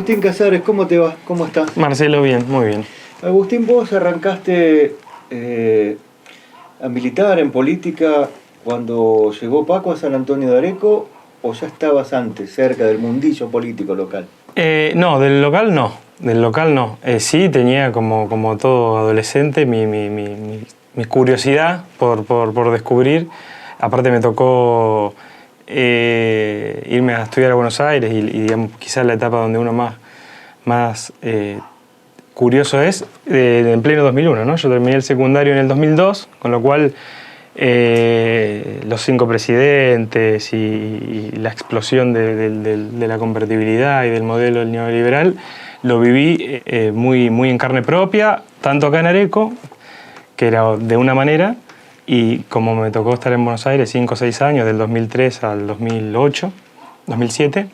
Agustín Casares, ¿cómo te va? ¿Cómo estás? Marcelo, bien, muy bien. Agustín, vos arrancaste a militar en política cuando llegó Paco a San Antonio de Areco, ¿o ya estabas antes, cerca del mundillo político local? No, del local no. Del local no. Sí tenía como todo adolescente mi curiosidad por descubrir. Aparte me tocó irme a estudiar a Buenos Aires y digamos, quizás la etapa donde uno más curioso es en pleno 2001, ¿no? Yo terminé el secundario en el 2002, con lo cual los 5 presidentes y la explosión de la convertibilidad y del modelo neoliberal lo viví muy en carne propia, tanto acá en Areco, que era de una manera, y como me tocó estar en Buenos Aires 5 o 6 años, del 2003 al 2008, 2007,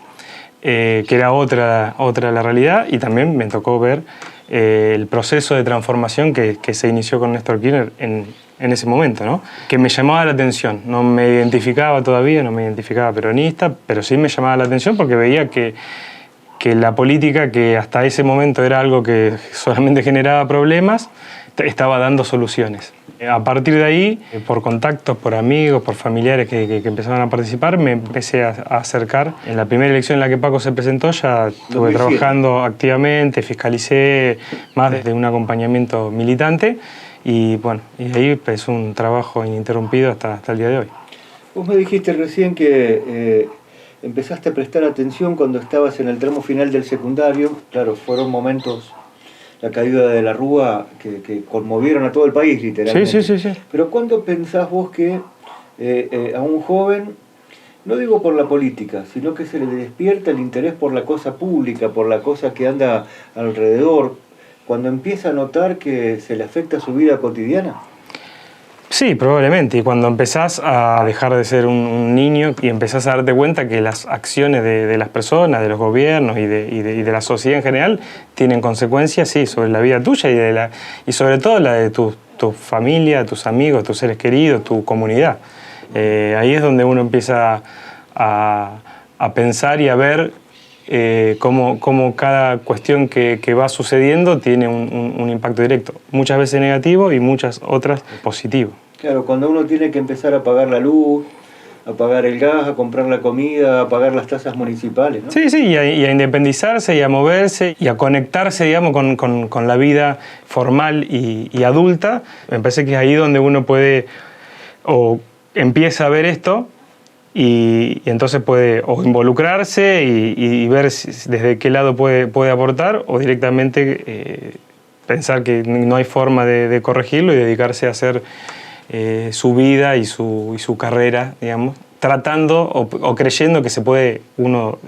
que era otra la realidad, y también me tocó ver el proceso de transformación que se inició con Néstor Kirchner en ese momento, ¿no? Que me llamaba la atención. No me identificaba todavía, no me identificaba peronista, pero sí me llamaba la atención porque veía que la política, que hasta ese momento era algo que solamente generaba problemas, estaba dando soluciones. A partir de ahí, por contactos, por amigos, por familiares que empezaban a participar, me empecé a acercar. En la primera elección en la que Paco se presentó ya estuve trabajando activamente, fiscalicé más desde un acompañamiento militante y bueno, y ahí empezó un trabajo ininterrumpido hasta el día de hoy. Vos me dijiste recién que empezaste a prestar atención cuando estabas en el tramo final del secundario. Claro, fueron momentos, la caída de la Rúa, que conmovieron a todo el país, literalmente. Sí. Pero ¿cuándo pensás vos que a un joven, no digo por la política, sino que se le despierta el interés por la cosa pública, por la cosa que anda alrededor, cuando empieza a notar que se le afecta su vida cotidiana? Sí, probablemente. Y cuando empezás a dejar de ser un niño y empezás a darte cuenta que las acciones de las personas, de los gobiernos y de la sociedad en general tienen consecuencias, sí, sobre la vida tuya y sobre todo la de tu familia, tus amigos, tus seres queridos, tu comunidad. Ahí es donde uno empieza a pensar y a ver cómo cada cuestión que va sucediendo tiene un impacto directo. Muchas veces negativo y muchas otras positivo. Claro, cuando uno tiene que empezar a pagar la luz, a pagar el gas, a comprar la comida, a pagar las tasas municipales, ¿no? Sí, y a independizarse y a moverse y a conectarse, digamos, con la vida formal y adulta. Me parece que es ahí donde uno puede o empieza a ver esto y entonces puede o involucrarse y ver desde qué lado puede aportar o directamente pensar que no hay forma de corregirlo y dedicarse a hacer su vida y su carrera, digamos, tratando o creyendo que se puede uno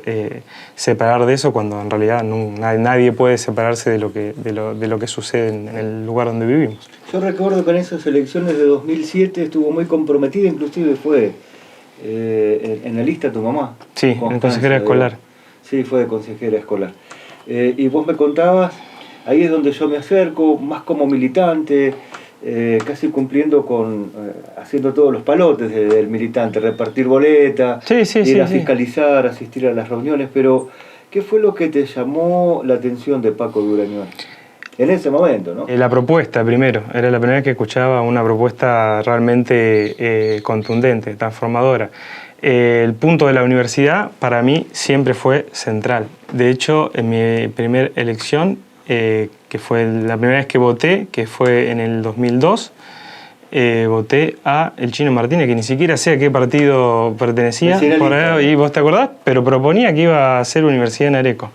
separar de eso cuando en realidad nadie puede separarse de lo que sucede en el lugar donde vivimos. Yo recuerdo que en esas elecciones de 2007 estuvo muy comprometida, inclusive fue en la lista tu mamá. Sí, en consejera escolar. Sí, fue de consejera escolar. Y vos me contabas, ahí es donde yo me acerco, más como militante, casi cumpliendo haciendo todos los palotes del militante, repartir boletas, ir a fiscalizar, asistir a las reuniones, pero ¿qué fue lo que te llamó la atención de Paco Durañón? En ese momento, ¿no? La propuesta, primero. Era la primera vez que escuchaba una propuesta realmente contundente, transformadora. El punto de la universidad, para mí, siempre fue central. De hecho, en mi primera elección, que fue la primera vez que voté, que fue en el 2002, voté a el Chino Martínez, que ni siquiera sé a qué partido pertenecía, por ahí, y vos te acordás, pero proponía que iba a hacer universidad en Areco.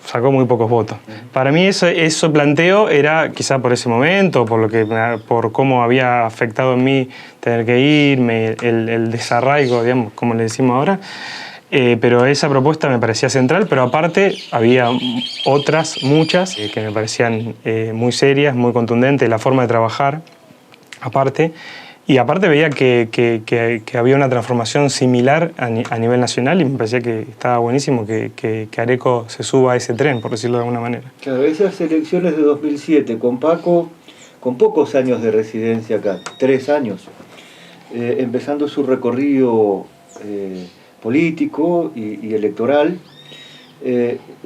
Sacó muy pocos votos. Para mí eso planteo era quizá por ese momento, por cómo había afectado en mí tener que irme, el desarraigo, digamos, como le decimos ahora. Pero esa propuesta me parecía central, pero aparte había otras, muchas, que me parecían muy serias, muy contundentes, la forma de trabajar, aparte. Y aparte veía que había una transformación similar a nivel nacional y me parecía que estaba buenísimo que Areco se suba a ese tren, por decirlo de alguna manera. Claro, esas elecciones de 2007, con Paco, con pocos años de residencia acá, 3 años, empezando su recorrido político y electoral,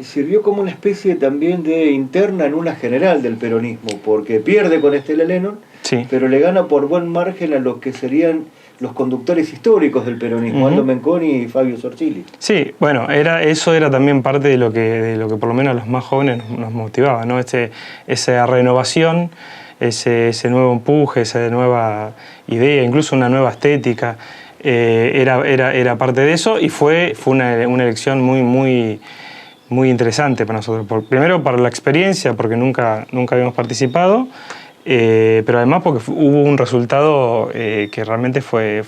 sirvió como una especie también de interna en una general del peronismo, porque pierde con Estela Lennon, Sí. pero le gana por buen margen a lo que serían los conductores históricos del peronismo, Aldo Menconi y Fabio Sorchili. Sí, bueno, eso era también parte de lo que por lo menos a los más jóvenes nos motivaba, ¿no? Esa renovación, ese nuevo empuje, esa nueva idea, incluso una nueva estética, era parte de eso, y fue una elección muy interesante para nosotros. Primero para la experiencia, porque nunca habíamos participado, pero además porque hubo un resultado que realmente fue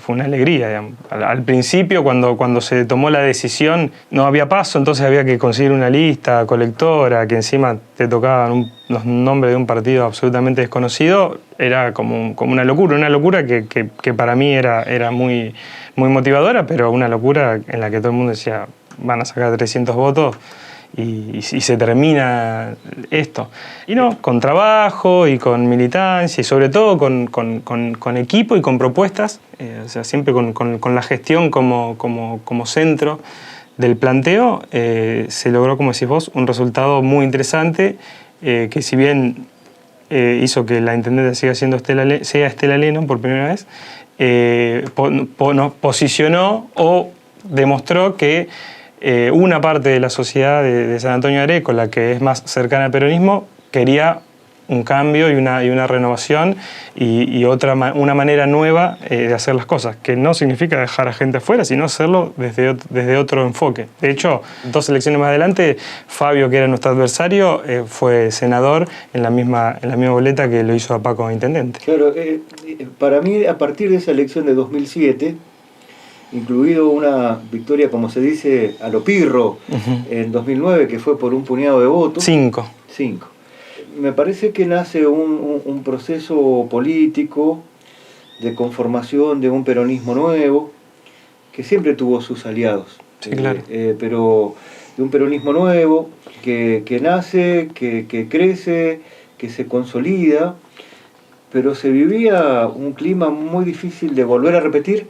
una alegría, digamos. Al principio, cuando se tomó la decisión, no había paso, entonces había que conseguir una lista colectora, que encima te tocaban los nombres de un partido absolutamente desconocido. Era como una locura que para mí era muy motivadora, pero una locura en la que todo el mundo decía, van a sacar 300 votos, y se termina esto. Y no, con trabajo y con militancia y sobre todo con equipo y con propuestas, o sea, siempre con la gestión como centro del planteo, se logró, como decís vos, un resultado muy interesante, que si bien hizo que la intendente sea Estela Lennon por primera vez, nos posicionó o demostró que una parte de la sociedad de San Antonio de Areco, la que es más cercana al peronismo, quería un cambio y una renovación y una manera nueva de hacer las cosas, que no significa dejar a gente afuera, sino hacerlo desde otro enfoque. De hecho, 2 elecciones más adelante, Fabio, que era nuestro adversario, fue senador en la misma boleta que lo hizo a Paco intendente. Claro, para mí, a partir de esa elección de 2007, incluido una victoria, como se dice, a lo pirro, en 2009, que fue por un puñado de votos. 5. Me parece que nace un proceso político de conformación de un peronismo nuevo, que siempre tuvo sus aliados. Sí, claro. Pero de un peronismo nuevo, que nace, que crece, que se consolida, pero se vivía un clima muy difícil de volver a repetir,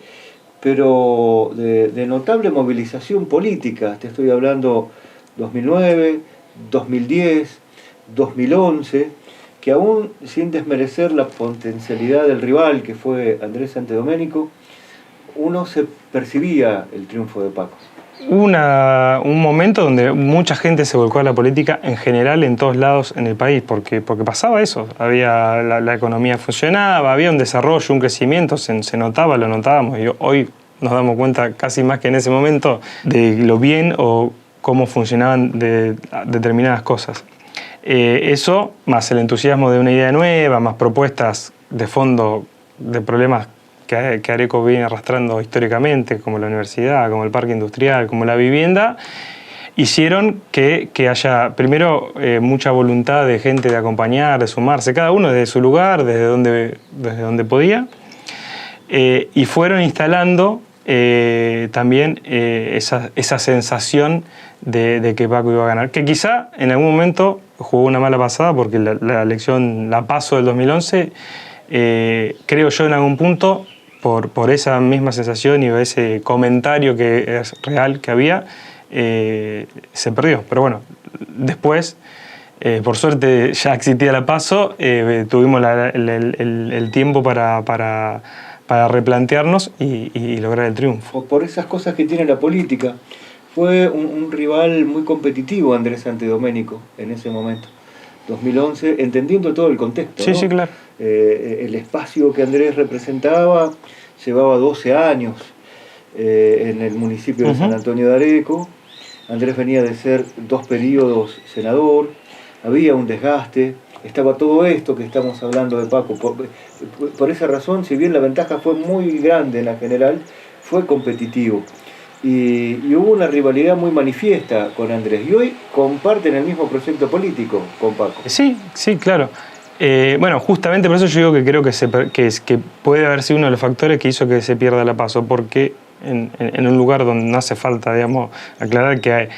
pero de notable movilización política. Te estoy hablando 2009, 2010, 2011, que aún sin desmerecer la potencialidad del rival, que fue Andrés Santedomenico, uno se percibía el triunfo de Paco. Un momento donde mucha gente se volcó a la política en general en todos lados en el país, porque pasaba eso. Había la economía funcionaba, había un desarrollo, un crecimiento, se notaba, lo notábamos, y hoy nos damos cuenta casi más que en ese momento de lo bien o cómo funcionaban determinadas cosas. Eso, más el entusiasmo de una idea nueva, más propuestas de fondo de problemas que Areco viene arrastrando históricamente, como la universidad, como el parque industrial, como la vivienda, hicieron que haya, primero, mucha voluntad de gente de acompañar, de sumarse, cada uno desde su lugar, desde donde podía, y fueron instalando también esa sensación de que Paco iba a ganar, que quizá en algún momento jugó una mala pasada, porque la elección, la PASO del 2011, creo yo en algún punto, por esa misma sensación y ese comentario que es real que había, se perdió. Pero bueno, después, por suerte ya existía la PASO, tuvimos el tiempo para replantearnos y lograr el triunfo. Por esas cosas que tiene la política. Fue un rival muy competitivo Andrés Santedomenico en ese momento, 2011, entendiendo todo el contexto, Sí, ¿no? sí, claro. El espacio que Andrés representaba llevaba 12 años en el municipio de San Antonio de Areco. Andrés venía de ser 2 periodos senador, había un desgaste, estaba todo esto que estamos hablando de Paco. Por esa razón, si bien la ventaja fue muy grande en la general, fue competitivo. Y hubo una rivalidad muy manifiesta con Andrés. Y hoy comparten el mismo proyecto político con Paco. Sí, claro. Bueno, justamente por eso yo digo que creo que puede haber sido uno de los factores que hizo que se pierda la PASO, porque en un lugar donde no hace falta, digamos, aclarar que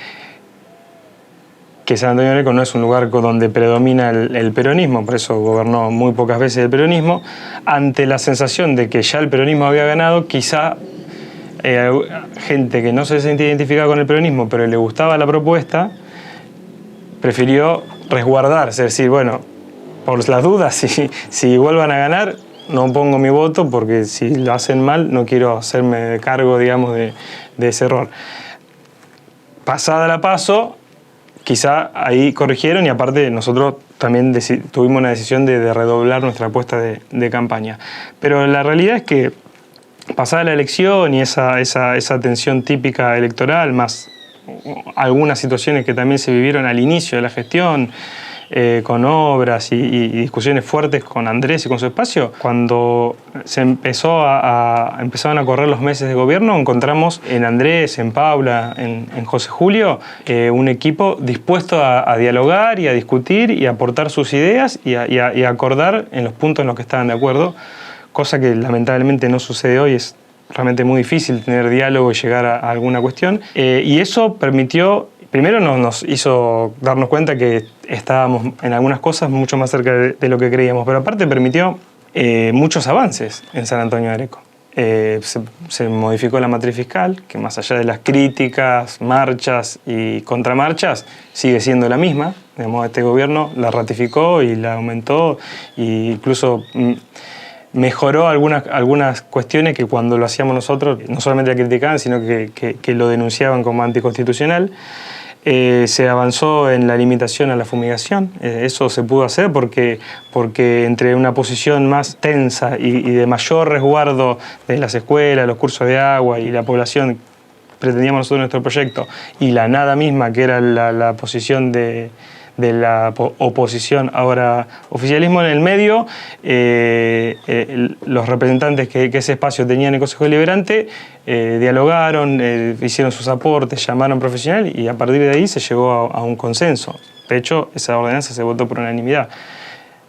San Antonio de Areco no es un lugar donde predomina el peronismo, por eso gobernó muy pocas veces el peronismo, ante la sensación de que ya el peronismo había ganado, quizá gente que no se sentía identificada con el peronismo, pero le gustaba la propuesta, prefirió resguardarse, es decir, bueno, por las dudas, si vuelvan a ganar, no pongo mi voto, porque si lo hacen mal, no quiero hacerme cargo, digamos, de ese error. Pasada la PASO, quizá ahí corrigieron, y aparte nosotros también tuvimos una decisión de redoblar nuestra apuesta de campaña. Pero la realidad es que pasada la elección y esa tensión típica electoral, más algunas situaciones que también se vivieron al inicio de la gestión, con obras y discusiones fuertes con Andrés y con su espacio, cuando se empezaron a correr los meses de gobierno, encontramos en Andrés, en Paula, en José Julio, un equipo dispuesto a dialogar y a discutir y a aportar sus ideas y a acordar en los puntos en los que estaban de acuerdo, cosa que lamentablemente no sucede hoy. Es realmente muy difícil tener diálogo y llegar a alguna cuestión, y eso permitió. Primero nos hizo darnos cuenta que estábamos en algunas cosas mucho más cerca de lo que creíamos, pero aparte permitió muchos avances en San Antonio de Areco. Se modificó la matriz fiscal, que más allá de las críticas, marchas y contramarchas, sigue siendo la misma. Digamos, este gobierno la ratificó y la aumentó, e incluso mejoró algunas cuestiones que cuando lo hacíamos nosotros no solamente la criticaban, sino que lo denunciaban como anticonstitucional. Se avanzó en la limitación a la fumigación. Eso se pudo hacer porque entre una posición más tensa y de mayor resguardo de las escuelas, los cursos de agua y la población, pretendíamos nosotros nuestro proyecto, y la nada misma, que era la posición de la oposición, ahora oficialismo en el medio, los representantes que ese espacio tenía en el Consejo Deliberante dialogaron, hicieron sus aportes, llamaron profesional, y a partir de ahí se llegó a un consenso. De hecho, esa ordenanza se votó por unanimidad.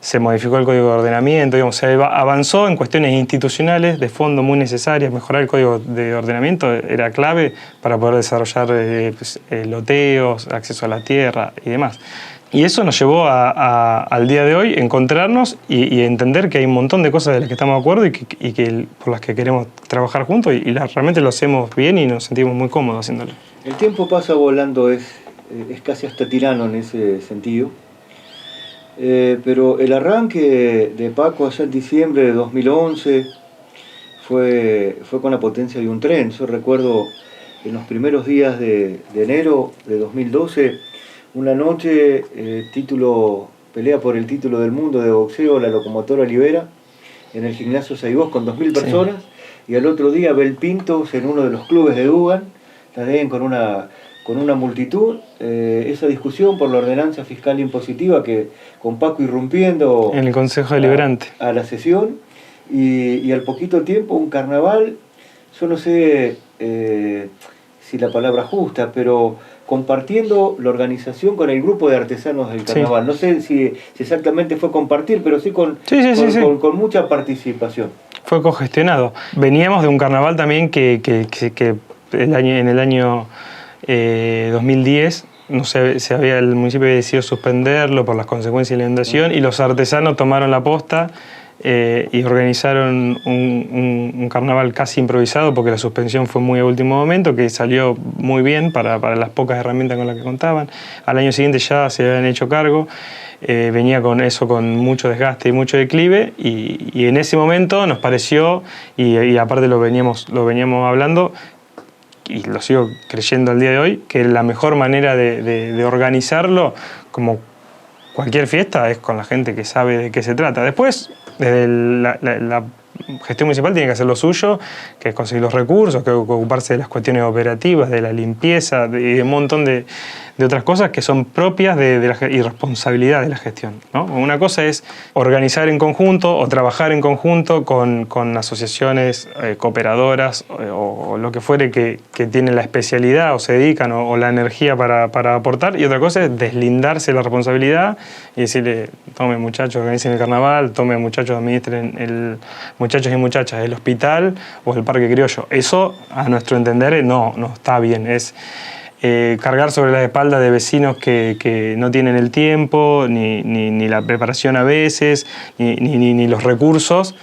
Se modificó el Código de Ordenamiento, digamos, se avanzó en cuestiones institucionales de fondo muy necesarias. Mejorar el Código de Ordenamiento era clave para poder desarrollar loteos, acceso a la tierra y demás. Y eso nos llevó al día de hoy encontrarnos y entender que hay un montón de cosas de las que estamos de acuerdo y que por las que queremos trabajar juntos, y realmente lo hacemos bien y nos sentimos muy cómodos haciéndolo. El tiempo pasa volando, es casi hasta tirano en ese sentido. Pero el arranque de Paco allá en diciembre de 2011 fue con la potencia de un tren. Yo recuerdo en los primeros días de enero de 2012, una noche, pelea por el título del mundo de boxeo, la locomotora Libera, en el gimnasio Saibós con 2.000 personas, sí. Y al otro día Belpintos en uno de los clubes de Dugan, también con una multitud, esa discusión por la ordenanza fiscal impositiva, que con Paco irrumpiendo en el Consejo Deliberante a la sesión, y al poquito tiempo un carnaval, yo no sé si la palabra justa, pero compartiendo la organización con el grupo de artesanos del carnaval. Sí. No sé si exactamente fue compartir, pero sí con mucha participación. Fue congestionado. Veníamos de un carnaval también que en el año 2010 el municipio había decidido suspenderlo por las consecuencias de la inundación, y los artesanos tomaron la posta y organizaron un carnaval casi improvisado, porque la suspensión fue muy a último momento, que salió muy bien para las pocas herramientas con las que contaban. Al año siguiente ya se habían hecho cargo, venía con mucho desgaste y mucho declive, y en ese momento nos pareció, y aparte lo veníamos hablando, y lo sigo creyendo al día de hoy, que la mejor manera de organizarlo, como cualquier fiesta, es con la gente que sabe de qué se trata. Después, desde la gestión municipal tiene que hacer lo suyo, que es conseguir los recursos, que es ocuparse de las cuestiones operativas, de la limpieza y de un montón de otras cosas que son propias y responsabilidad de la gestión, ¿no? Una cosa es organizar en conjunto o trabajar en conjunto con asociaciones cooperadoras o lo que fuere que tienen la especialidad o se dedican o la energía para aportar, y otra cosa es deslindarse la responsabilidad y decirle: tome muchachos, organicen el carnaval, tome muchachos, administren muchachos y muchachas, el hospital o el parque criollo. Eso, a nuestro entender, no está bien. Es cargar sobre la espalda de vecinos que no tienen el tiempo, ni la preparación a veces, ni los recursos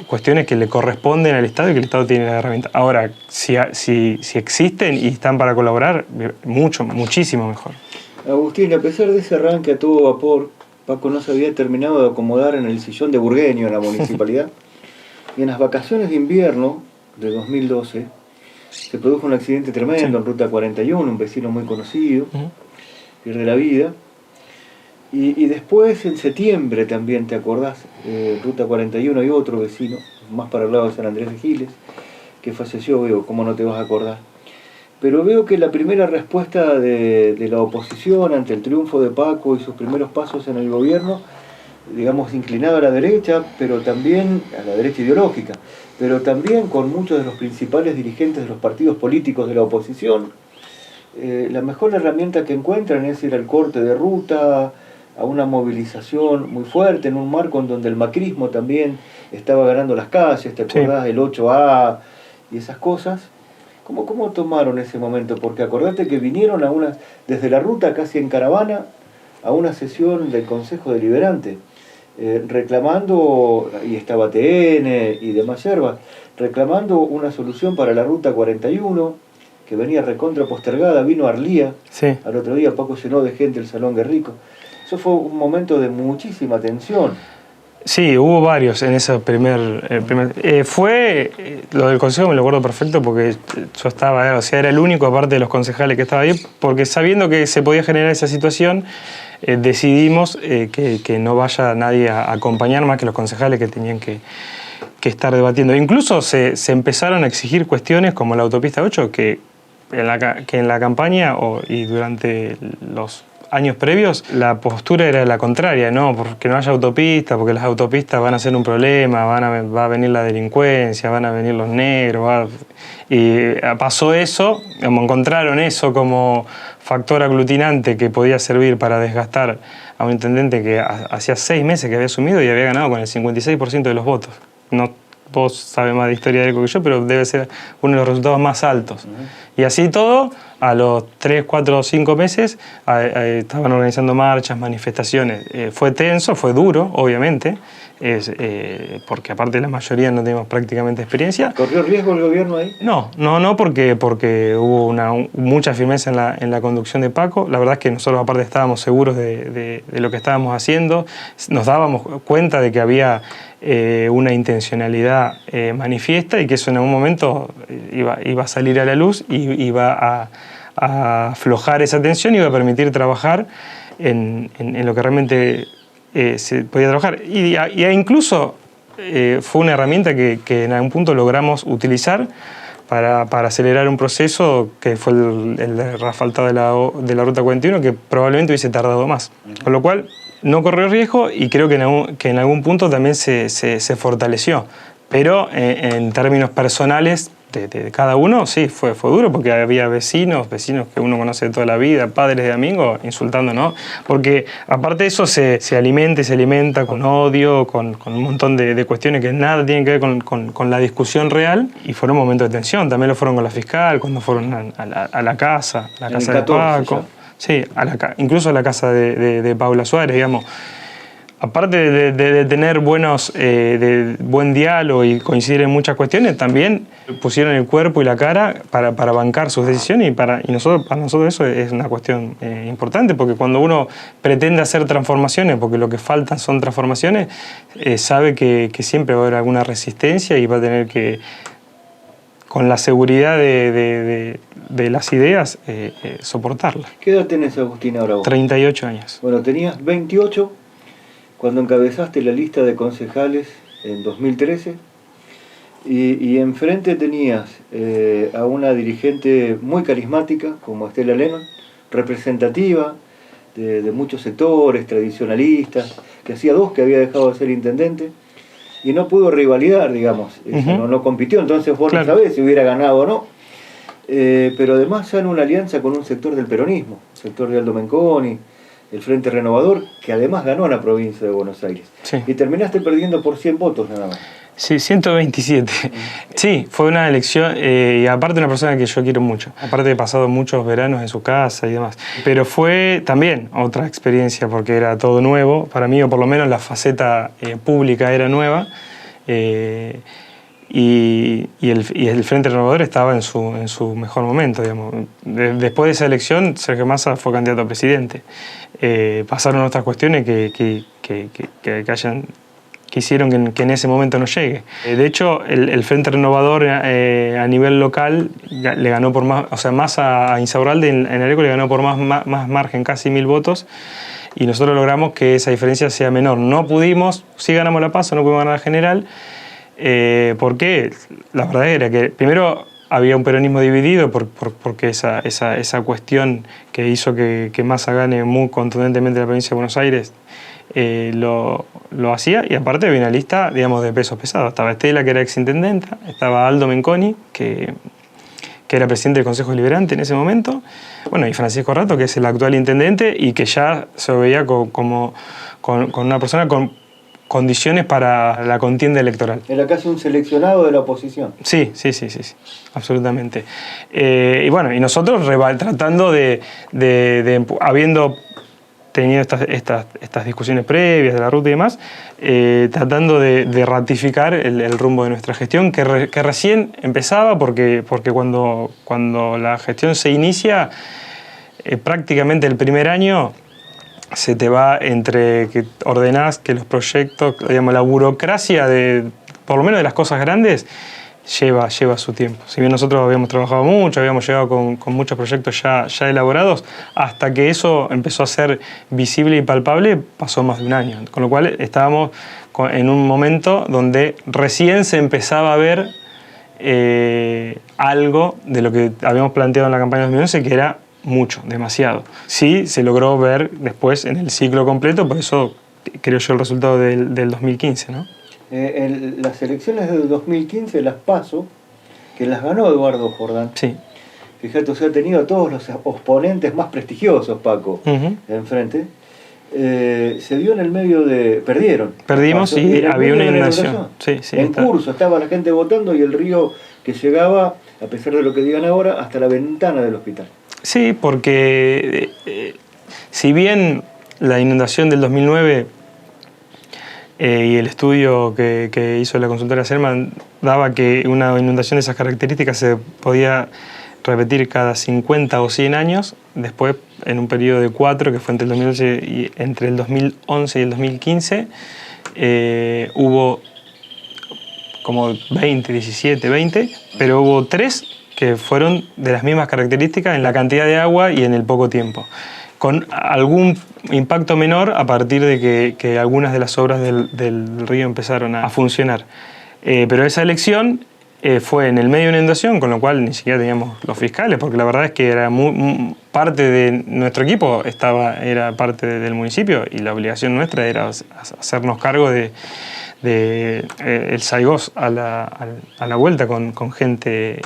cuestiones que le corresponden al Estado y que el Estado tiene la herramienta. Ahora, si existen y están para colaborar, muchísimo mejor. Agustín, a pesar de ese arranque a todo vapor, Paco no se había terminado de acomodar en el sillón de burgueño en la municipalidad. Y en las vacaciones de invierno de 2012 se produjo un accidente tremendo en Ruta 41, un vecino muy conocido, pierde la vida. Y después, en septiembre también, ¿te acordás? Ruta 41 hay otro vecino, más para el lado de San Andrés de Giles, que falleció, veo, ¿cómo no te vas a acordar? Pero veo que la primera respuesta de la oposición ante el triunfo de Paco y sus primeros pasos en el gobierno, digamos, inclinada a la derecha, pero también a la derecha ideológica, pero también con muchos de los principales dirigentes de los partidos políticos de la oposición, la mejor herramienta que encuentran es ir al corte de ruta, a una movilización muy fuerte, en un marco en donde el macrismo también estaba ganando las calles, ¿te acordás? Sí. El 8A y esas cosas. ¿Cómo tomaron ese momento? Porque acordate que vinieron desde la ruta casi en caravana a una sesión del Consejo Deliberante, reclamando, y estaba TN y demás yerbas, reclamando una solución para la Ruta 41, que venía recontra postergada, vino Arlía, sí. Al otro día Paco llenó de gente el Salón Guerrico. Eso fue un momento de muchísima tensión. Sí, hubo varios en ese fue lo del consejo, me lo acuerdo perfecto porque yo estaba, o sea, era el único aparte de los concejales que estaba ahí, porque sabiendo que se podía generar esa situación, decidimos que no vaya nadie a acompañar más que los concejales que tenían que estar debatiendo. Incluso se empezaron a exigir cuestiones como la autopista 8, que en la campaña y durante los años previos, la postura era la contraria, no, porque no haya autopista, porque las autopistas van a ser un problema, va a venir la delincuencia, van a venir los negros, y pasó eso, como encontraron eso como factor aglutinante que podía servir para desgastar a un intendente que hacía 6 meses que había asumido y había ganado con el 56% de los votos. No, vos sabés más de historia de él que yo, pero debe ser uno de los resultados más altos. Y así todo, a los 3, 4 o 5 meses estaban organizando marchas, manifestaciones. Fue tenso, fue duro, obviamente, porque aparte la mayoría no teníamos prácticamente experiencia. ¿Corrió riesgo el gobierno ahí? No, porque hubo mucha firmeza en la conducción de Paco. La verdad es que nosotros aparte estábamos seguros de lo que estábamos haciendo. Nos dábamos cuenta de que había una intencionalidad manifiesta y que eso en algún momento iba a salir a la luz y iba a aflojar esa tensión y iba a permitir trabajar en lo que realmente se podía trabajar. Y incluso fue una herramienta que en algún punto logramos utilizar para acelerar un proceso que fue el asfaltado de la Ruta 41, que probablemente hubiese tardado más. Con lo cual no corrió riesgo y creo que en algún punto también se fortaleció. Pero en términos personales de cada uno, sí, fue duro porque había vecinos que uno conoce de toda la vida, padres de amigos, insultando, ¿no? Porque aparte de eso se alimenta con odio, con un montón de cuestiones que nada tienen que ver con la discusión real, y fueron momentos de tensión. También lo fueron con la fiscal, cuando fueron a la casa de Paco. Sí, incluso a la casa de Paula Suárez, digamos. Aparte de tener de buen diálogo y coincidir en muchas cuestiones, también pusieron el cuerpo y la cara para bancar sus decisiones y para nosotros eso es una cuestión importante, porque cuando uno pretende hacer transformaciones, porque lo que faltan son transformaciones, sabe que siempre va a haber alguna resistencia y va a tener que, con la seguridad de las ideas, soportarla. ¿Qué edad tenés, Agustín, ahora vos? 38 años. Bueno, tenías 28 cuando encabezaste la lista de concejales en 2013 y enfrente tenías a una dirigente muy carismática como Estela Lennon, representativa de muchos sectores, tradicionalistas, que hacía 2 que había dejado de ser intendente y no pudo rivalidar, digamos, no compitió, entonces vos no sabés si hubiera ganado o no, pero además ya en una alianza con un sector del peronismo, el sector de Aldo Menconi, el Frente Renovador, que además ganó en la provincia de Buenos Aires. Sí. Y terminaste perdiendo por 100 votos nada más. Sí, 127. Sí, fue una elección, y aparte una persona que yo quiero mucho. Aparte he pasado muchos veranos en su casa y demás. Pero fue también otra experiencia porque era todo nuevo. Para mí, o por lo menos la faceta pública era nueva. y el Frente Renovador estaba en su mejor momento, digamos. Después de esa elección, Sergio Massa fue candidato a presidente. Pasaron otras cuestiones que hicieron que en ese momento no llegue. De hecho, el Frente Renovador a nivel local le ganó por más, o sea, Massa a Insaurralde en Areco le ganó por más margen, casi 1000 votos, y nosotros logramos que esa diferencia sea menor. No pudimos, sí ganamos la PASO, no pudimos ganar la general, porque la verdad era que primero había un peronismo dividido porque esa cuestión que hizo que Massa gane muy contundentemente la provincia de Buenos Aires lo hacía, y aparte había una lista, digamos, de pesos pesados. Estaba Estela, que era exintendenta, estaba Aldo Menconi, que era presidente del Consejo Deliberante en ese momento, bueno, y Francisco Rato, que es el actual intendente y que ya se veía con una persona con condiciones para la contienda electoral. Era casi un seleccionado de la oposición. Sí, absolutamente. Y bueno, y nosotros tratando habiendo tenido estas discusiones previas de la ruta y demás, tratando de ratificar el rumbo de nuestra gestión, que recién empezaba, porque cuando la gestión se inicia, prácticamente el primer año se te va entre que ordenás que los proyectos, digamos, la burocracia por lo menos de las cosas grandes, lleva su tiempo. Si bien nosotros habíamos trabajado mucho, habíamos llegado con muchos proyectos ya elaborados, hasta que eso empezó a ser visible y palpable, pasó más de un año. Con lo cual estábamos en un momento donde recién se empezaba a ver algo de lo que habíamos planteado en la campaña de 2011, que era mucho, demasiado. Sí, se logró ver después en el ciclo completo, por eso creo yo el resultado del 2015, ¿no? Las elecciones del 2015, las PASO, que las ganó Eduardo Jordán. Sí. Fíjate, o sea, ha tenido a todos los oponentes más prestigiosos, Paco, enfrente. Se dio en el medio de... Perdimos y había una inundación. En curso, estaba la gente votando y el río que llegaba, a pesar de lo que digan ahora, hasta la ventana del hospital. Sí, porque si bien la inundación del 2009 y el estudio que hizo la consultora Selman daba que una inundación de esas características se podía repetir cada 50 o 100 años, después en un periodo de 4, que fue entre el 2011 y el 2015, hubo como 20, pero hubo 3 que fueron de las mismas características en la cantidad de agua y en el poco tiempo, con algún impacto menor a partir de que algunas de las obras del río empezaron a funcionar. Pero esa elección fue en el medio de una inundación, con lo cual ni siquiera teníamos los fiscales, porque la verdad es que era parte de nuestro equipo era parte del municipio, y la obligación nuestra era hacernos cargo de el Saigós a la vuelta con gente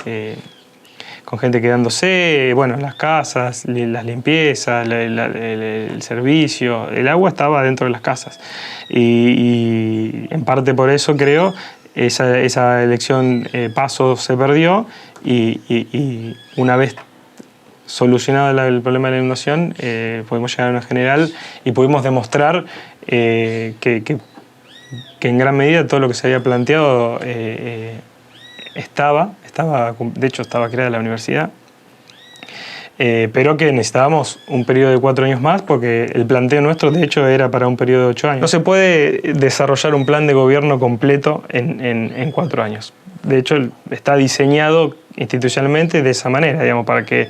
quedándose, bueno, las casas, las limpiezas, el servicio, el agua estaba dentro de las casas. Y en parte por eso creo, esa elección PASO se perdió, y una vez solucionado el problema de la inundación, pudimos llegar a una general y pudimos demostrar que en gran medida todo lo que se había planteado de hecho estaba creada la universidad, pero que necesitábamos un periodo de 4 años más, porque el planteo nuestro de hecho era para un periodo de 8 años. No se puede desarrollar un plan de gobierno completo en 4 años. De hecho está diseñado institucionalmente de esa manera, digamos, para que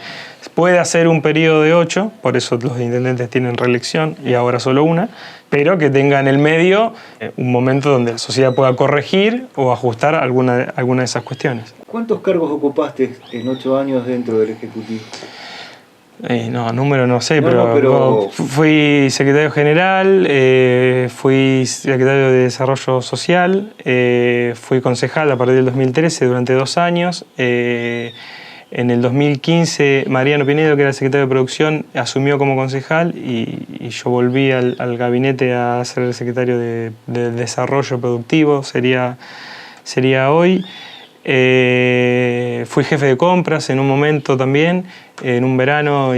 pueda ser un periodo de 8, por eso los intendentes tienen reelección y ahora solo una, pero que tenga en el medio un momento donde la sociedad pueda corregir o ajustar alguna de esas cuestiones. ¿Cuántos cargos ocupaste en 8 años dentro del Ejecutivo? Número no sé, pero fui secretario general, fui secretario de Desarrollo Social, fui concejal a partir del 2013 durante 2 años. En el 2015 Mariano Pinedo, que era el secretario de Producción, asumió como concejal, y yo volví al gabinete a ser el secretario de Desarrollo Productivo, sería hoy. Fui jefe de compras en un momento también, en un verano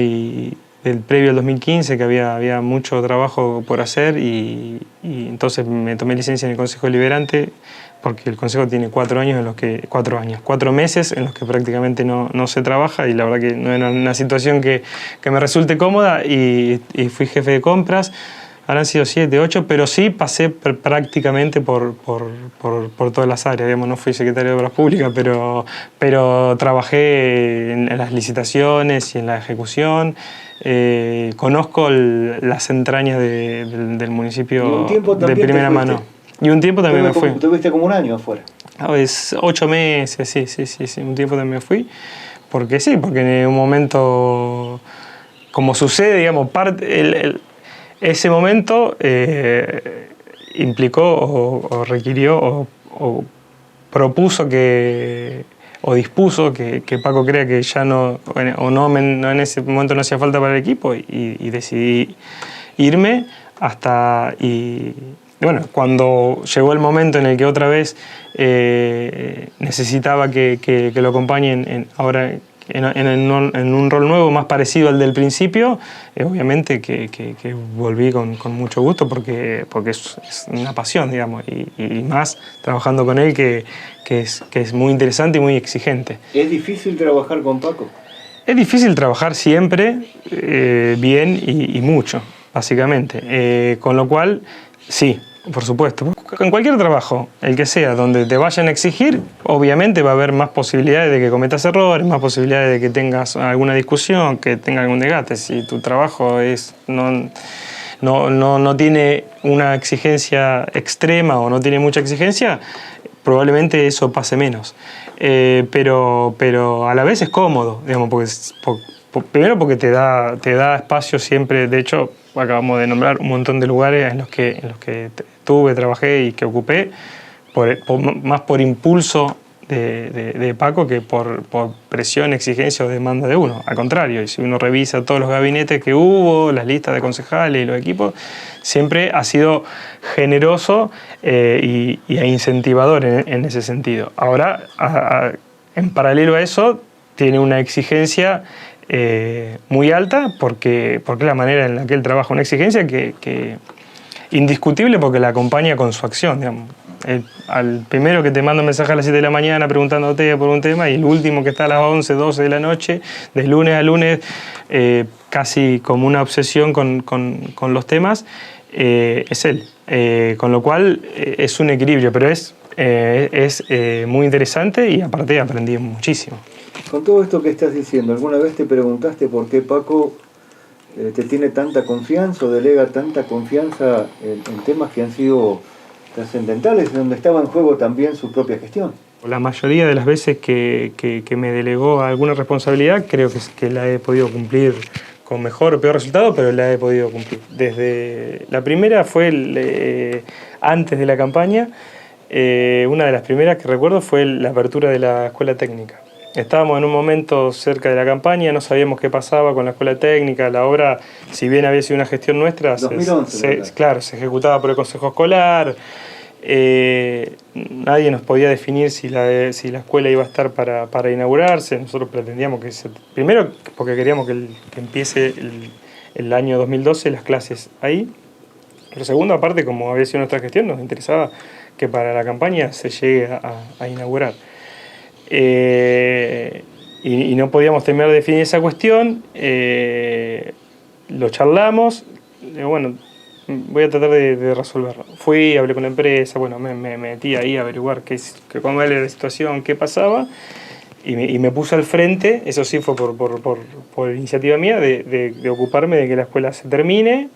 previo al 2015, que había mucho trabajo por hacer, y entonces me tomé licencia en el Consejo Deliberante porque el consejo tiene 4 años en los que 4 meses en los que prácticamente no se trabaja, y la verdad que no era una situación que me resulte cómoda, y fui jefe de compras. Habrán sido 7, 8, pero sí pasé prácticamente por todas las áreas. Digamos, no fui secretario de Obras Públicas, pero trabajé en las licitaciones y en la ejecución. Conozco las entrañas del municipio de primera mano. Y un tiempo también me fui. ¿Tuviste como un año afuera? 8 meses, sí. Un tiempo también me fui. Porque en un momento, como sucede, digamos, ese momento implicó o requirió o propuso o dispuso que Paco crea que ya no en ese momento no hacía falta para el equipo, y decidí irme y bueno, cuando llegó el momento en el que otra vez necesitaba que lo acompañen ahora en un rol nuevo más parecido al del principio, obviamente que volví con mucho gusto, porque es una pasión, digamos, y más trabajando con él, que es muy interesante y muy exigente. ¿Es difícil trabajar con Paco? Es difícil trabajar siempre bien y mucho, básicamente, con lo cual sí. Por supuesto. En cualquier trabajo, el que sea, donde te vayan a exigir, obviamente va a haber más posibilidades de que cometas errores, más posibilidades de que tengas alguna discusión, que tenga algún debate. Si tu trabajo no tiene una exigencia extrema o no tiene mucha exigencia, probablemente eso pase menos. Pero a la vez es cómodo, digamos, primero porque te da espacio siempre. De hecho, acabamos de nombrar un montón de lugares en los que trabajé y que ocupé, más por impulso de Paco que por presión, exigencia o demanda de uno. Al contrario, y si uno revisa todos los gabinetes que hubo, las listas de concejales y los equipos, siempre ha sido generoso e incentivador en ese sentido. Ahora, en paralelo a eso, tiene una exigencia muy alta, porque la manera en la que él trabaja, una exigencia que indiscutible, porque la acompaña con su acción, digamos. Al primero que te manda un mensaje a las 7 de la mañana preguntándote por un tema, y el último que está a las 11, 12 de la noche, de lunes a lunes, casi como una obsesión con los temas, es él. Con lo cual es un equilibrio, pero es muy interesante, y aparte aprendí muchísimo. Con todo esto que estás diciendo, ¿alguna vez te preguntaste por qué Paco te tiene tanta confianza o delega tanta confianza en temas que han sido trascendentales, donde estaba en juego también su propia gestión? La mayoría de las veces que me delegó alguna responsabilidad, creo que la he podido cumplir con mejor o peor resultado, pero la he podido cumplir. Desde la primera fue antes de la campaña. Una de las primeras que recuerdo fue la apertura de la escuela técnica. Estábamos en un momento cerca de la campaña, no sabíamos qué pasaba con la escuela técnica. La obra, si bien había sido una gestión nuestra, 2011, se ejecutaba por el Consejo Escolar. Nadie nos podía definir si la escuela iba a estar para inaugurarse. Nosotros pretendíamos primero porque queríamos que empiece el año 2012 las clases ahí. Pero segundo, aparte, como había sido nuestra gestión, nos interesaba que para la campaña se llegue a inaugurar. Y no podíamos terminar de definir esa cuestión. Lo charlamos, bueno, voy a tratar de resolverlo. Fui, hablé con la empresa, bueno, me metí ahí a averiguar cómo era la situación, qué pasaba, y me puse al frente. Eso sí fue por iniciativa mía, de ocuparme de que la escuela se termine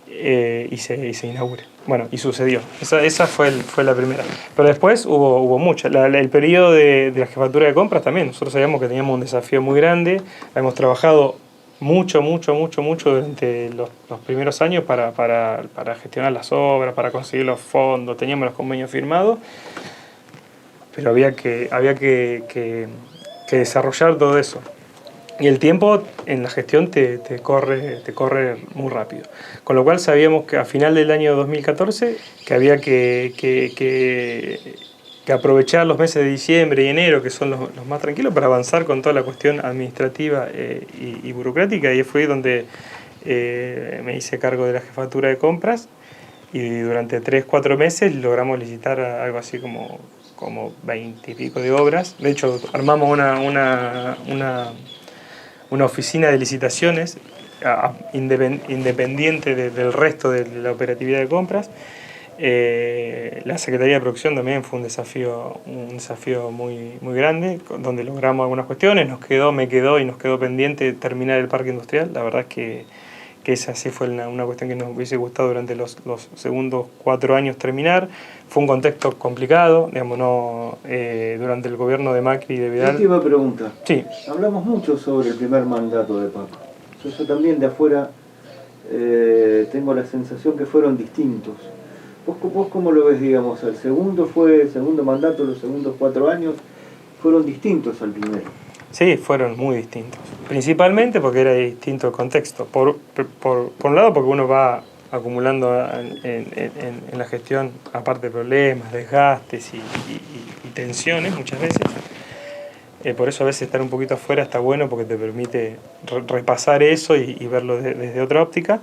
y se inaugure. Bueno, y sucedió. Esa fue la primera. Pero después hubo muchas. El periodo de la jefatura de compras también. Nosotros sabíamos que teníamos un desafío muy grande. Hemos trabajado mucho durante los primeros años para gestionar las obras, para conseguir los fondos. Teníamos los convenios firmados, pero había que desarrollar todo eso. Y el tiempo en la gestión te corre muy rápido. Con lo cual sabíamos que a final del año 2014 que había que aprovechar los meses de diciembre y enero, que son los más tranquilos, para avanzar con toda la cuestión administrativa y burocrática. Y fue donde me hice cargo de la jefatura de compras. y durante 3-4 meses logramos licitar algo así como 20 y pico de obras. De hecho, armamos una oficina de licitaciones independiente del resto de la operatividad de compras. La Secretaría de Producción también fue un desafío muy, muy grande, donde logramos algunas cuestiones, me quedó y nos quedó pendiente terminar el parque industrial. La verdad es que esa sí fue una cuestión que nos hubiese gustado durante los segundos 4 años terminar. Fue un contexto complicado, digamos, durante el gobierno de Macri y de Vidal. Te iba a preguntar. Sí. Hablamos mucho sobre el primer mandato de Paco. Yo también de afuera tengo la sensación que fueron distintos. ¿Vos cómo lo ves, digamos? El segundo mandato, los segundos 4 años, fueron distintos al primero. Sí, fueron muy distintos. Principalmente porque era distinto el contexto. Por un lado, porque uno va acumulando en la gestión, aparte de problemas, desgastes y tensiones muchas veces. Por eso a veces estar un poquito afuera está bueno porque te permite repasar eso y verlo desde otra óptica.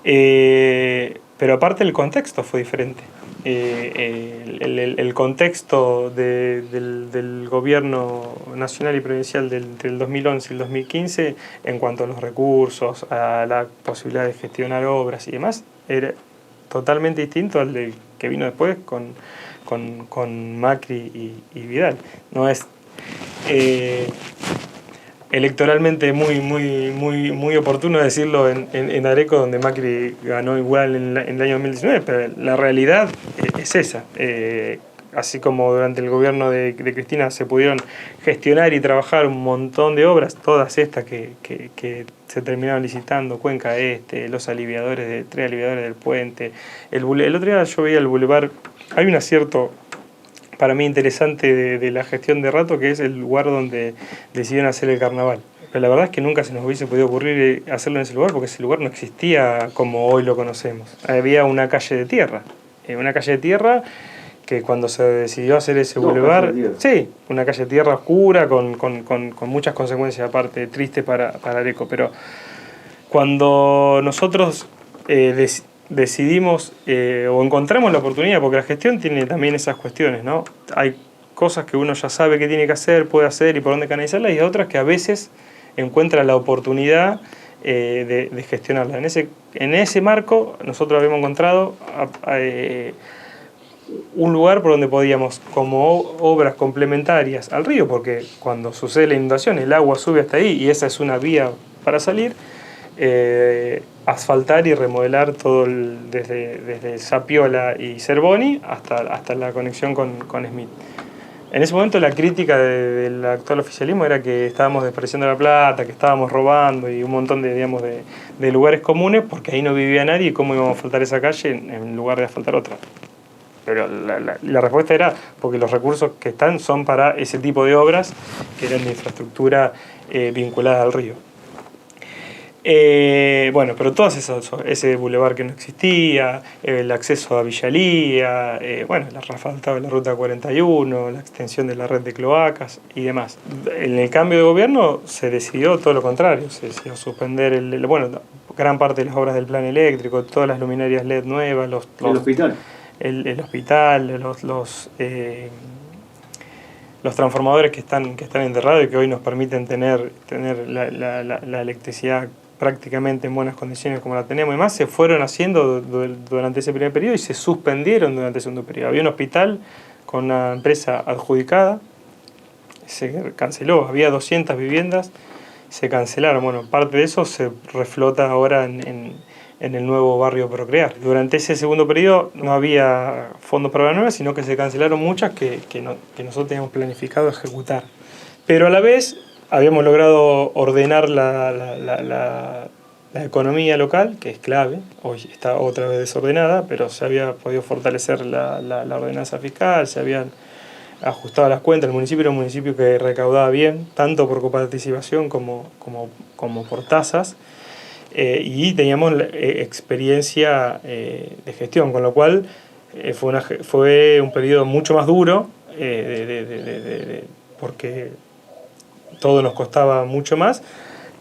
Pero aparte el contexto fue diferente. El contexto del gobierno nacional y provincial entre el 2011 y el 2015 en cuanto a los recursos, a la posibilidad de gestionar obras y demás, era totalmente distinto al que vino después con Macri y Vidal. No es electoralmente muy oportuno decirlo en Areco, donde Macri ganó igual en el año 2019, pero la realidad es esa. Así como durante el gobierno de Cristina se pudieron gestionar y trabajar un montón de obras, todas estas que se terminaron licitando, Cuenca Este, los 3 aliviadores del puente, el otro día yo veía el bulevar, hay un acierto para mí interesante de la gestión de Rato, que es el lugar donde decidieron hacer el carnaval. Pero la verdad es que nunca se nos hubiese podido ocurrir hacerlo en ese lugar, porque ese lugar no existía como hoy lo conocemos. Había una calle de tierra, que cuando se decidió hacer ese bulevar, sí, una calle de tierra oscura con muchas consecuencias aparte, tristes para Areco. Pero cuando nosotros decidimos o encontramos la oportunidad, porque la gestión tiene también esas cuestiones, ¿no? Hay cosas que uno ya sabe que tiene que hacer, puede hacer y por dónde canalizarlas, y otras que a veces encuentra la oportunidad de gestionarla. En ese marco nosotros habíamos encontrado un lugar por donde podíamos, como obras complementarias al río, porque cuando sucede la inundación el agua sube hasta ahí y esa es una vía para salir, asfaltar y remodelar todo desde Sapiola y Cerboni hasta la conexión con Smith. En ese momento la crítica del actual oficialismo era que estábamos despreciando la plata, que estábamos robando y un montón de lugares comunes, porque ahí no vivía nadie y cómo íbamos a asfaltar esa calle en lugar de asfaltar otra. Pero la respuesta era porque los recursos que están son para ese tipo de obras que eran de infraestructura vinculada al río. Bueno, pero todas esas, ese bulevar que no existía, el acceso a Villalía, bueno, el asfaltado de la ruta 41, la extensión de la red de cloacas y demás. En el cambio de gobierno se decidió todo lo contrario, se decidió suspender gran parte de las obras del plan eléctrico, todas las luminarias LED nuevas, el hospital. El hospital, los transformadores que están enterrados y que hoy nos permiten tener la electricidad prácticamente en buenas condiciones como la tenemos y más, se fueron haciendo durante ese primer periodo y se suspendieron durante el segundo periodo. Había un hospital con una empresa adjudicada, se canceló, había 200 viviendas, se cancelaron. Bueno, parte de eso se reflota ahora en el nuevo barrio Procrear. Durante ese segundo periodo no había fondos para obras nuevas, sino que se cancelaron muchas que nosotros teníamos planificado ejecutar. Pero a la vez habíamos logrado ordenar la economía local, que es clave. Hoy está otra vez desordenada, pero se había podido fortalecer la ordenanza fiscal, se habían ajustado las cuentas. El municipio era un municipio que recaudaba bien, tanto por coparticipación como por tasas. Y teníamos experiencia de gestión, con lo cual fue un periodo mucho más duro, porque todo nos costaba mucho más,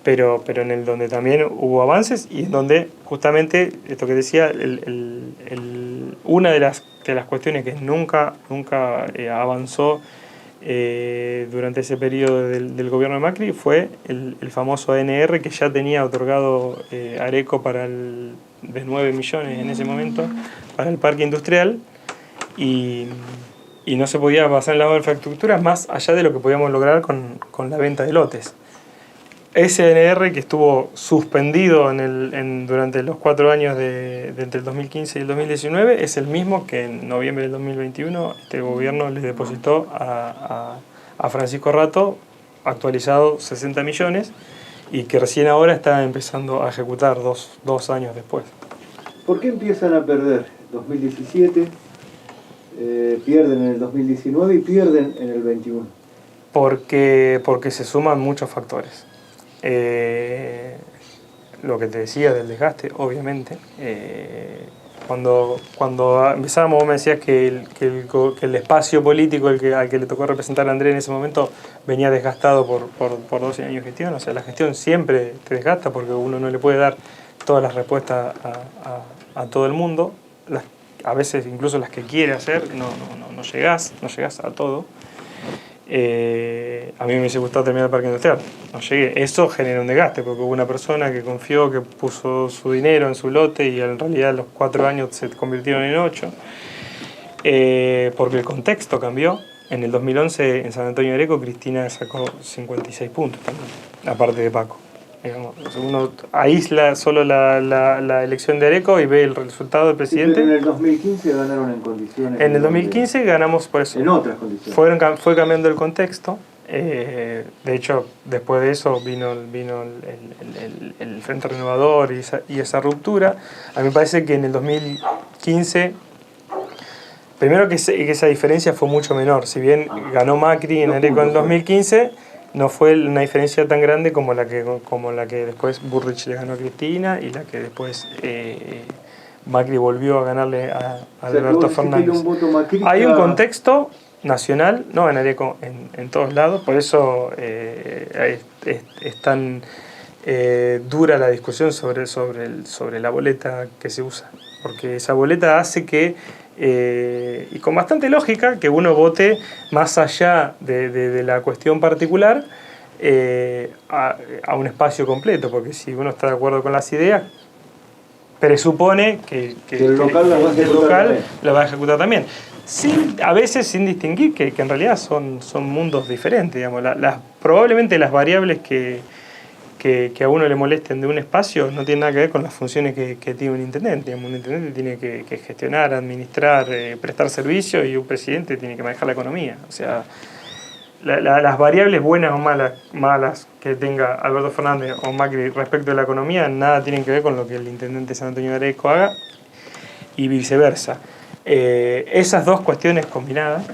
pero en el donde también hubo avances y en donde justamente, esto que decía, una de las cuestiones que nunca avanzó durante ese periodo del gobierno de Macri fue el famoso ANR que ya tenía otorgado Areco de 9 millones en ese momento para el parque industrial y no se podía pasar en la infraestructura más allá de lo que podíamos lograr con la venta de lotes. Ese ANR que estuvo suspendido durante los 4 años entre el 2015 y el 2019 es el mismo que en noviembre del 2021 este gobierno le depositó a Francisco Rato, actualizado 60 millones, y que recién ahora está empezando a ejecutar dos años después. ¿Por qué empiezan a perder? 2017, pierden en el 2019 y pierden en el 21. Porque se suman muchos factores. Lo que te decía del desgaste, obviamente. Cuando empezábamos, vos me decías que el espacio político al que le tocó representar a Andrés en ese momento venía desgastado por 12 años de gestión. O sea, la gestión siempre te desgasta porque uno no le puede dar todas las respuestas a todo el mundo. A veces incluso las que quiere hacer, no llegás a todo. A mí me hubiese gustado terminar el parque industrial, no llegué. Eso genera un desgaste porque hubo una persona que confió, que puso su dinero en su lote y en realidad los 4 años se convirtieron en 8, porque el contexto cambió. En el 2011 en San Antonio de Areco Cristina sacó 56 puntos también, aparte de Paco. Digamos, uno aísla solo la elección de Areco y ve el resultado del presidente. Sí, pero en el 2015 ganaron en condiciones. En el 2015 ganamos por eso. En otras condiciones. Fue cambiando el contexto. De hecho, después de eso vino el Frente Renovador y esa ruptura. A mí me parece que en el 2015, primero que esa diferencia fue mucho menor. Si bien ganó Macri en Areco en el 2015, no fue una diferencia tan grande como la que después Burrich le ganó a Cristina y la que después Macri volvió a ganarle a Alberto Fernández. Hay un contexto nacional, no en Areco, en todos lados, por eso es tan dura la discusión sobre la boleta que se usa, porque esa boleta hace que y con bastante lógica que uno vote más allá de la cuestión particular a un espacio completo, porque si uno está de acuerdo con las ideas presupone que el local la va a ejecutar también. A veces sin distinguir que en realidad son mundos diferentes, digamos. Probablemente las variables que a uno le molesten de un espacio no tiene nada que ver con las funciones que tiene un intendente. Digamos, un intendente tiene que gestionar, administrar, prestar servicios, y un presidente tiene que manejar la economía. O sea, las variables buenas o malas que tenga Alberto Fernández o Macri respecto de la economía nada tienen que ver con lo que el intendente de San Antonio de Areco haga y viceversa. Esas dos cuestiones combinadas,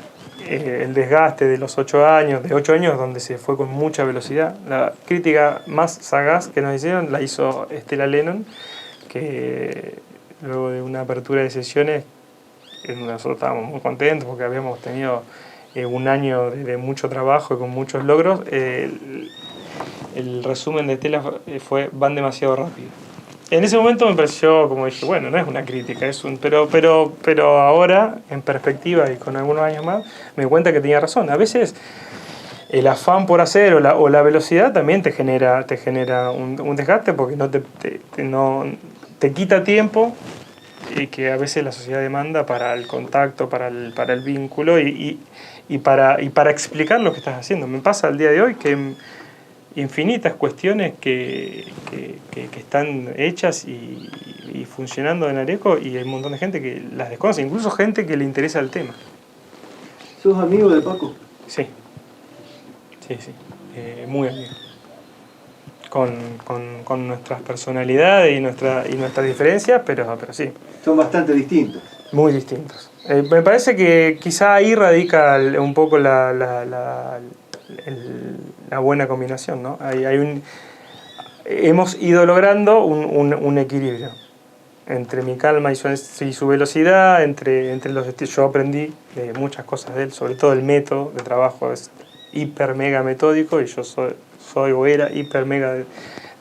el desgaste de los 8 años, donde se fue con mucha velocidad. La crítica más sagaz que nos hicieron la hizo Estela Lennon, que luego de una apertura de sesiones, nosotros estábamos muy contentos porque habíamos tenido un año de mucho trabajo y con muchos logros. El resumen de Estela fue: van demasiado rápido. En ese momento me pareció, como dije, bueno, no es una crítica, pero ahora, en perspectiva y con algunos años más, me di cuenta que tenía razón. A veces el afán por hacer o la velocidad también te genera un desgaste, porque no te quita tiempo y que a veces la sociedad demanda para el contacto, para el vínculo y para explicar lo que estás haciendo. Me pasa al día de hoy que infinitas cuestiones que están hechas y funcionando en Areco, y hay un montón de gente que las desconoce, incluso gente que le interesa el tema. ¿Sos amigo de Paco? Sí, muy amigo. Con nuestras personalidades y nuestras diferencias, pero sí. Son bastante distintos. Muy distintos. Me parece que quizá ahí radica un poco la buena combinación, ¿no? Hemos ido logrando un equilibrio entre mi calma y su velocidad, entre los estilos. Yo aprendí muchas cosas de él, sobre todo el método de trabajo es hiper mega metódico, y yo soy o era hiper mega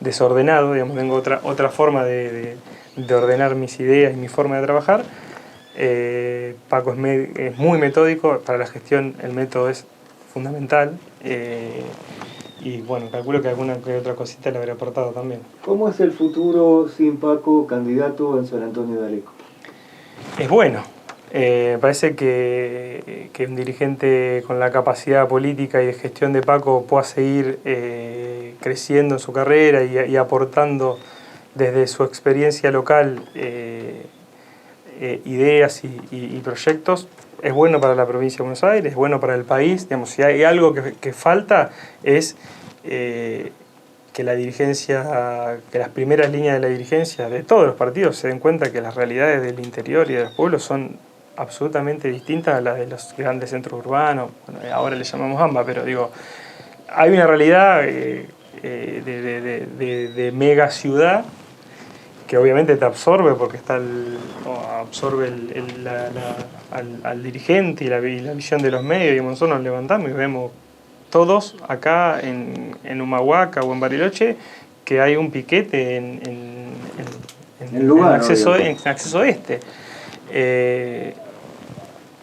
desordenado, digamos, tengo otra forma de ordenar mis ideas y mi forma de trabajar. Paco es muy metódico, para la gestión el método es fundamental. Y bueno, calculo que alguna que otra cosita le habré aportado también. ¿Cómo es el futuro sin Paco candidato en San Antonio de Areco? Es bueno. Parece que un dirigente con la capacidad política y de gestión de Paco pueda seguir creciendo en su carrera y aportando desde su experiencia local ideas y proyectos. Es bueno para la provincia de Buenos Aires, es bueno para el país. Digamos, si hay algo que falta es que la dirigencia, que las primeras líneas de la dirigencia de todos los partidos se den cuenta que las realidades del interior y de los pueblos son absolutamente distintas a las de los grandes centros urbanos. Bueno, ahora le llamamos AMBA, pero digo, hay una realidad de mega ciudad que obviamente te absorbe porque absorbe al dirigente y la visión de los medios, y nosotros nos levantamos y vemos todos acá en Humahuaca o en Bariloche que hay un piquete en acceso este.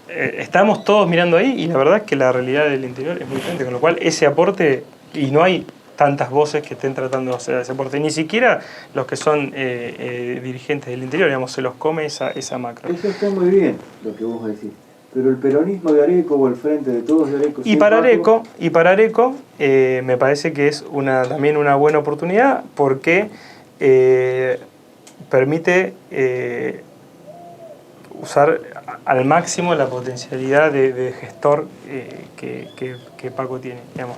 Estamos todos mirando ahí y la verdad es que la realidad del interior es muy diferente, con lo cual ese aporte, y no hay tantas voces que estén tratando de hacer ese aporte, ni siquiera los que son dirigentes del interior, digamos, se los come esa macro. Eso está muy bien, lo que vos decís, pero el peronismo de Areco o el frente de todos de Areco... Y para Areco me parece que es también una buena oportunidad porque permite usar al máximo la potencialidad de gestor que Paco tiene, digamos.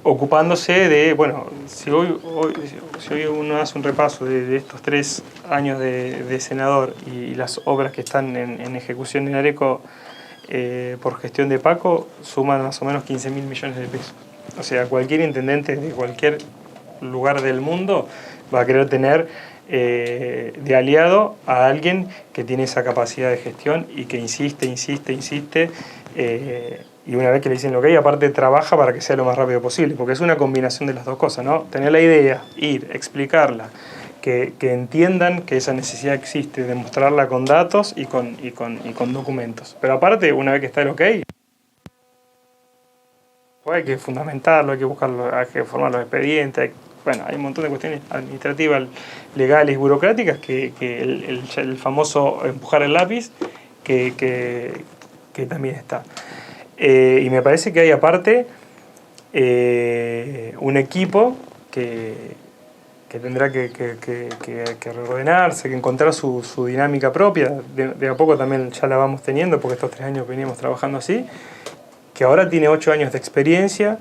Ocupándose de, bueno, si hoy uno hace un repaso de estos 3 años de senador y las obras que están en ejecución en Areco por gestión de Paco, suman más o menos 15.000 millones de pesos. O sea, cualquier intendente de cualquier lugar del mundo va a querer tener de aliado a alguien que tiene esa capacidad de gestión y que insiste, y una vez que le dicen lo que hay, aparte trabaja para que sea lo más rápido posible, porque es una combinación de las dos cosas, ¿no? Tener la idea, ir, explicarla, que entiendan que esa necesidad existe, demostrarla con datos y con documentos. Pero aparte, una vez que está el ok, pues hay que fundamentarlo, hay que buscarlo, hay que formar los expedientes, bueno, hay un montón de cuestiones administrativas, legales, burocráticas, que el famoso empujar el lápiz, que también está. Y me parece que hay aparte un equipo que tendrá que reordenarse, que encontrar su dinámica propia. De a poco también ya la vamos teniendo, porque estos 3 años venimos trabajando así, que ahora tiene 8 años de experiencia,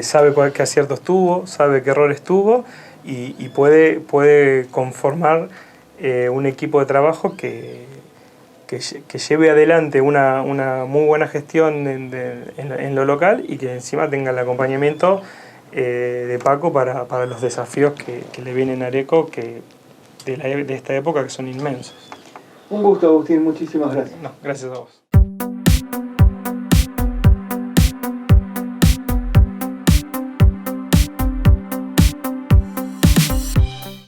sabe qué aciertos tuvo, sabe qué errores tuvo, y puede conformar un equipo de trabajo que lleve adelante una muy buena gestión en lo local y que encima tenga el acompañamiento de Paco para los desafíos que le vienen a Areco de esta época, que son inmensos. Un gusto, Agustín, muchísimas gracias. No, gracias a vos.